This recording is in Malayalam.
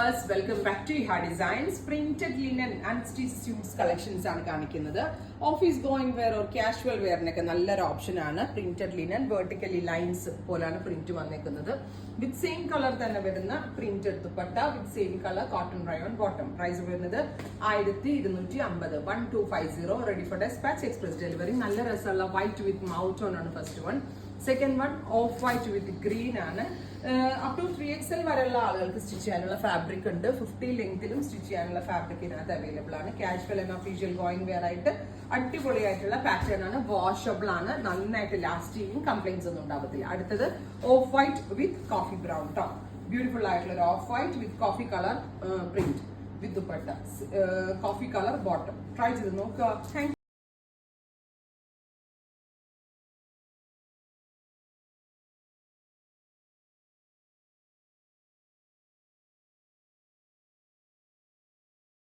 viewers, welcome back to Iha Designs. Printed linen and stitched suits collections ആണ് കാണിക്കുന്നത്. Office going wear or casual വെയറിനൊക്കെ നല്ലൊരു ഓപ്ഷൻ ആണ്. പ്രിന്റഡ് ലിനൻ വെർട്ടിക്കലി ലൈൻസ് പോലാണ് പ്രിന്റ് വന്നേക്കുന്നത്. വിത്ത് സെയിം കളർ തന്നെ വരുന്ന printed dupatta with same colour cotton rayon bottom. Price വരുന്നത് 1250 1250. Ready for despatch express delivery. നല്ല രസമുള്ള വൈറ്റ് വിത്ത് മൗത്ത് ഓൺ ആണ് first one. Second one off white with green ആണ്. അപ് ടു 3XL വരെയുള്ള ആളുകൾക്ക് സ്റ്റിച്ച് ചെയ്യാനുള്ള ഫാബ്രിക് ഉണ്ട്. 50 ലെങ്തിലും സ്റ്റിച്ച് ചെയ്യാനുള്ള ഫാബ്രിക് ഇതിനകത്ത് അവൈലബിൾ ആണ്. Casual and official going wear ആയിട്ട് അടിപൊളിയായിട്ടുള്ള പാറ്റേൺ ആണ്. വാഷബിൾ ആണ്. നന്നായിട്ട് ലാസ്റ്റ് ചെയ്യും. കംപ്ലൈന്റ്സ് ഒന്നും ഉണ്ടാവത്തില്ല. അടുത്തത് of white with coffee brown top. Beautiful ആയിട്ടുള്ള ഒരു of white with coffee colour print with dupatta, coffee colour bottom. Try ചെയ്ത് നോക്കുക. താങ്ക്